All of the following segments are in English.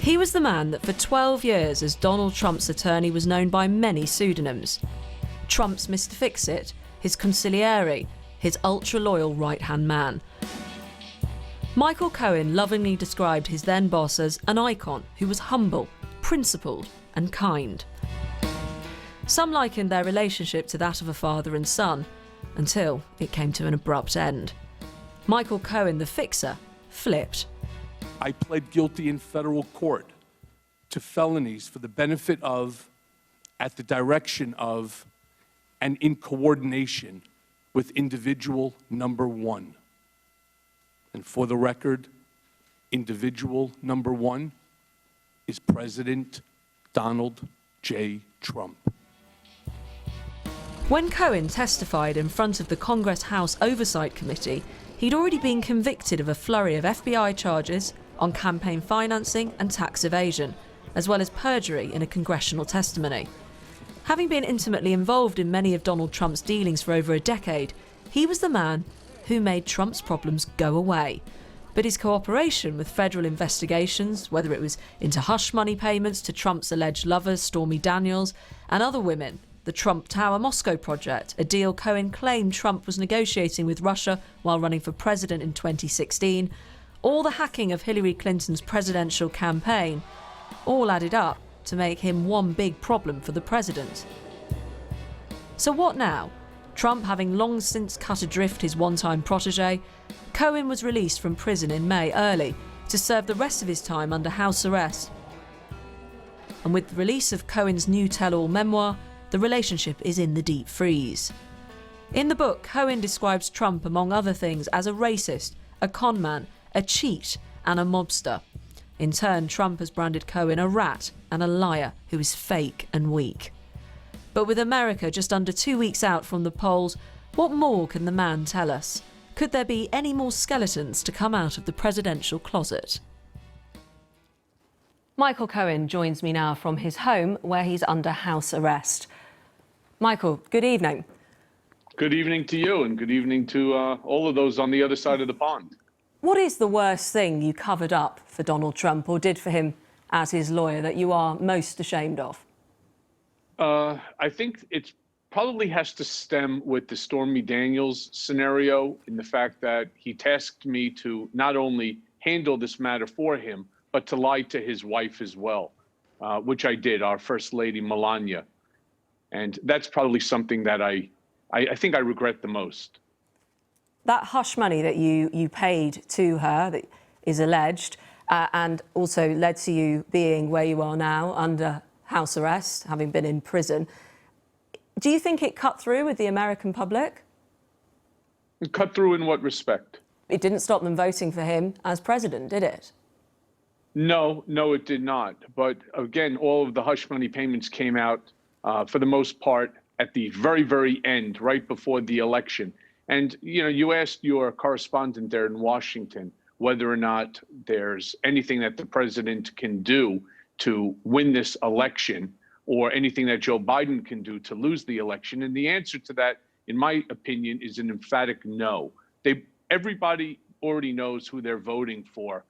He was the man that for 12 years as Donald Trump's attorney was known by many pseudonyms. Trump's Mr. Fix-It, his consigliere, his ultra-loyal right-hand man. Michael Cohen lovingly described his then boss as an icon who was humble, principled and kind. Some likened their relationship to that of a father and son, until it came to an abrupt end. Michael Cohen, the fixer, flipped. I pled guilty in federal court to felonies for the benefit of, at the direction of, and in coordination with individual number one. And for the record, individual number one is President Donald J. Trump. When Cohen testified in front of the Congress House Oversight Committee, he'd already been convicted of a flurry of FBI charges on campaign financing and tax evasion, as well as perjury in a congressional testimony. Having been intimately involved in many of Donald Trump's dealings for over a decade, he was the man who made Trump's problems go away. But his cooperation with federal investigations, whether it was into hush money payments to Trump's alleged lovers, Stormy Daniels, and other women, the Trump Tower Moscow project, a deal Cohen claimed Trump was negotiating with Russia while running for president in 2016, all the hacking of Hillary Clinton's presidential campaign, all added up to make him one big problem for the president. So what now? Trump having long since cut adrift his one-time protégé, Cohen was released from prison in May early to serve the rest of his time under house arrest. And with the release of Cohen's new tell-all memoir, the relationship is in the deep freeze. In the book, Cohen describes Trump, among other things, as a racist, a con man, a cheat and a mobster. In turn, Trump has branded Cohen a rat and a liar who is fake and weak. But with America just under 2 weeks out from the polls, what more can the man tell us? Could there be any more skeletons to come out of the presidential closet? Michael Cohen joins me now from his home, where he's under house arrest. Michael, good evening. Good evening to you, and good evening to all of those on the other side of the pond. What is the worst thing you covered up for Donald Trump, or did for him as his lawyer, that you are most ashamed of? I think it probably has to stem with the Stormy Daniels scenario, in the fact that he tasked me to not only handle this matter for him, but to lie to his wife as well, which I did, our First Lady, Melania. And that's probably something that I think I regret the most. That hush money that you paid to her, that is alleged, and also led to you being where you are now under house arrest, having been in prison. Do you think it cut through with the American public? It cut through in what respect? It didn't stop them voting for him as president, did it? No, it did not. But again, all of the hush money payments came out, for the most part, at the very, very end, right before the election. And, you know, you asked your correspondent there in Washington whether or not there's anything that the president can do to win this election, or anything that Joe Biden can do to lose the election. And the answer to that, in my opinion, is an emphatic no. Everybody already knows who they're voting for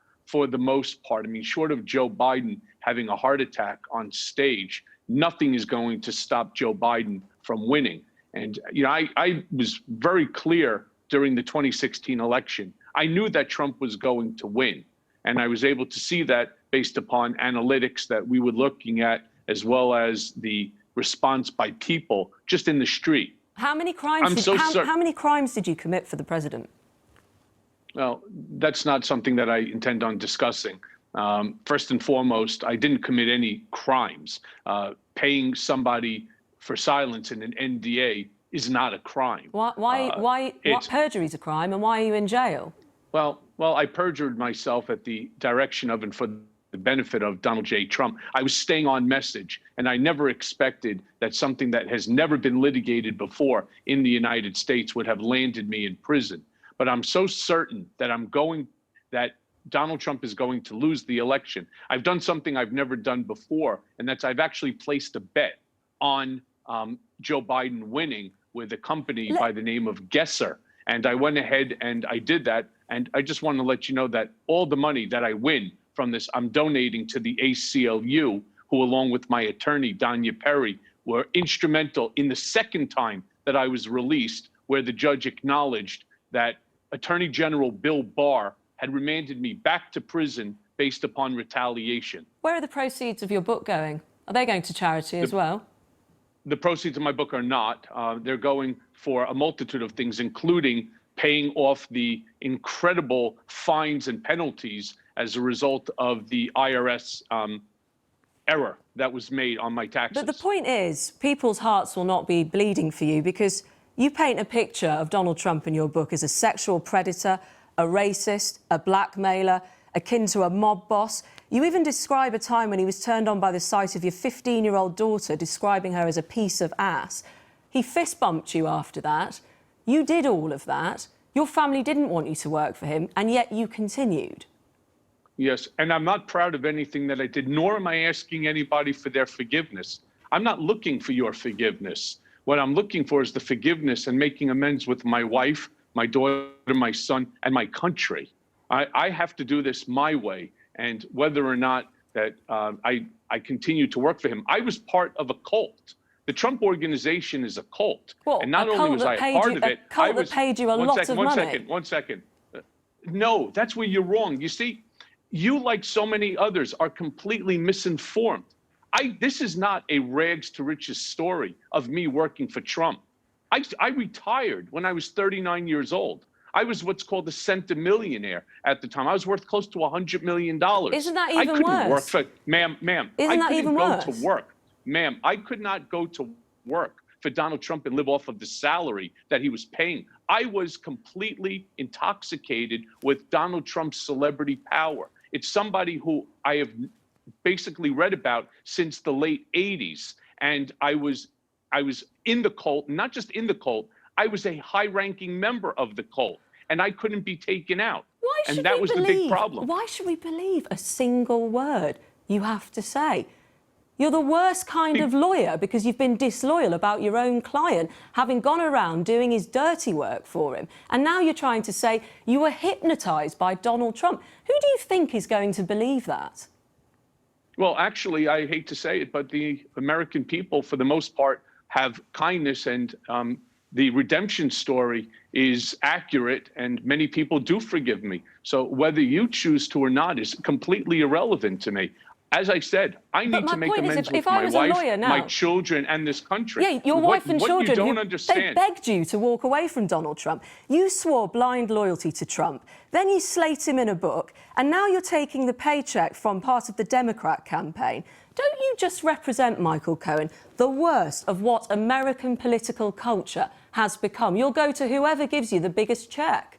the most part. I mean, short of Joe Biden having a heart attack on stage, nothing is going to stop Joe Biden from winning. And, you know, I was very clear during the 2016 election. I knew that Trump was going to win. And I was able to see that based upon analytics that we were looking at, as well as the response by people just in the street. How many crimes? How many crimes did you commit for the president? Well, that's not something that I intend on discussing. First and foremost, I didn't commit any crimes. Paying somebody for silence in an NDA is not a crime. Why perjury is a crime, and why are you in jail? Well, I perjured myself at the direction of and for the benefit of Donald J. Trump. I was staying on message, and I never expected that something that has never been litigated before in the United States would have landed me in prison. But I'm so certain that that Donald Trump is going to lose the election. I've done something I've never done before, and that's I've actually placed a bet on Joe Biden winning with a company by the name of Guesser. And I went ahead and I did that. And I just want to let you know that all the money that I win from this, I'm donating to the ACLU, who, along with my attorney, Danya Perry, were instrumental in the second time that I was released, where the judge acknowledged that Attorney General Bill Barr had remanded me back to prison based upon retaliation. Where are the proceeds of your book going? Are they going to charity as well? The proceeds of my book are not. They're going for a multitude of things, including paying off the incredible fines and penalties as a result of the IRS error that was made on my taxes. But the point is, people's hearts will not be bleeding for you because you paint a picture of Donald Trump in your book as a sexual predator, a racist, a blackmailer, akin to a mob boss. You even describe a time when he was turned on by the sight of your 15-year-old daughter, describing her as a piece of ass. He fist bumped you after that. You did all of that. Your family didn't want you to work for him, and yet you continued. Yes, and I'm not proud of anything that I did, nor am I asking anybody for their forgiveness. I'm not looking for your forgiveness. What I'm looking for is the forgiveness and making amends with my wife, my daughter, my son, and my country. I have to do this my way, and whether or not that I continue to work for him. I was part of a cult. The Trump organization is a cult. Well, and not only was I part of it, I was... that paid you a lot of money. One second. No, that's where you're wrong. You see, you, like so many others, are completely misinformed. This is not a rags to riches story of me working for Trump. I retired when I was 39 years old. I was what's called a centimillionaire at the time. I was worth close to $100 million. Isn't that even worse? I couldn't work for, ma'am. Isn't that even worse? I couldn't go to work. Ma'am, I could not go to work for Donald Trump and live off of the salary that he was paying. I was completely intoxicated with Donald Trump's celebrity power. It's somebody who I have basically read about since the late 80s. And I was in the cult, not just in the cult, I was a high-ranking member of the cult, and I couldn't be taken out. And that was the big problem. Why should we believe a single word you have to say? You're the worst kind of lawyer because you've been disloyal about your own client, having gone around doing his dirty work for him. And now you're trying to say you were hypnotized by Donald Trump. Who do you think is going to believe that? Well, actually, I hate to say it, but the American people, for the most part, have kindness, and the redemption story is accurate, and many people do forgive me. So whether you choose to or not is completely irrelevant to me. As I said, I need to make amends with my wife, my children, and this country. Yeah, your wife and children, you don't understand. They begged you to walk away from Donald Trump. You swore blind loyalty to Trump. Then you slate him in a book, and now you're taking the paycheck from part of the Democrat campaign. Don't you just represent, Michael Cohen, the worst of what American political culture has become? You'll go to whoever gives you the biggest check.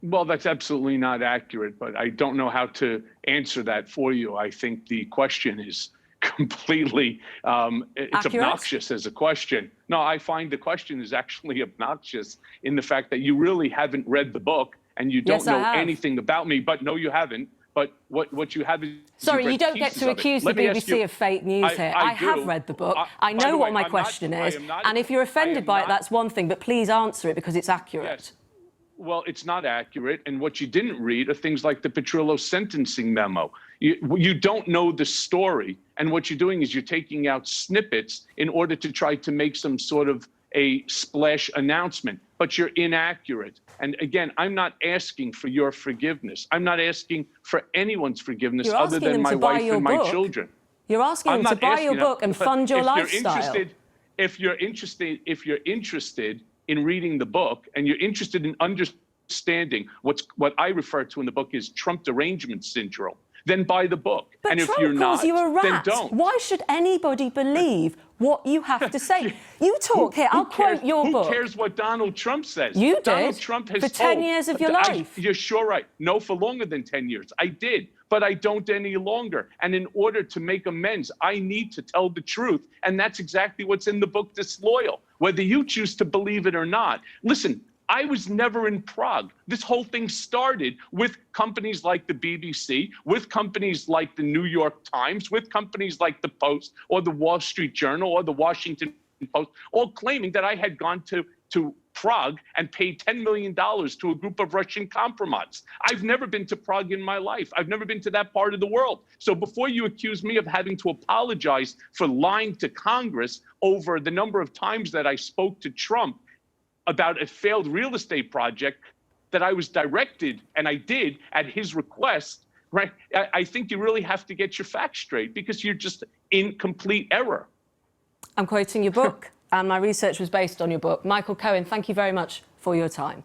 Well, that's absolutely not accurate, but I don't know how to answer that for you. I think the question is completely, it's obnoxious as a question. No, I find the question is actually obnoxious in the fact that you really haven't read the book and you don't know anything about me, but no, you haven't. But what you have is... Sorry, you don't get to accuse the BBC of fake news here. I have read the book. I know what my question is. And if you're offended by it, that's one thing, but please answer it because it's accurate. Yes. Well, it's not accurate. And what you didn't read are things like the Petrillo sentencing memo. You don't know the story. And what you're doing is you're taking out snippets in order to try to make some sort of a splash announcement. But you're inaccurate. And again, I'm not asking for your forgiveness. I'm not asking for anyone's forgiveness other than my wife and my children. You're asking them to buy your book and fund your lifestyle. If you're interested in reading the book and you're interested in understanding what I refer to in the book is Trump derangement syndrome, then buy the book. But and Trump if you're calls not, you a rat. then don't. Why should anybody believe what you have to say? You talk here. I'll quote your book. Who cares what Donald Trump says? You did. Donald Trump has for 10 years of your life. You're sure right. No, for longer than 10 years. I did, but I don't any longer. And in order to make amends, I need to tell the truth. And that's exactly what's in the book, Disloyal. Whether you choose to believe it or not. Listen, I was never in Prague. This whole thing started with companies like the BBC, with companies like the New York Times, with companies like the Post or the Wall Street Journal or the Washington Post, all claiming that I had gone to to Prague and paid $10 million to a group of Russian compromise. I've never been to Prague in my life. I've never been to that part of the world. So before you accuse me of having to apologize for lying to Congress over the number of times that I spoke to Trump about a failed real estate project that I was directed, and I did at his request, right? I think you really have to get your facts straight, because you're just in complete error. I'm quoting your book, and my research was based on your book. Michael Cohen, thank you very much for your time.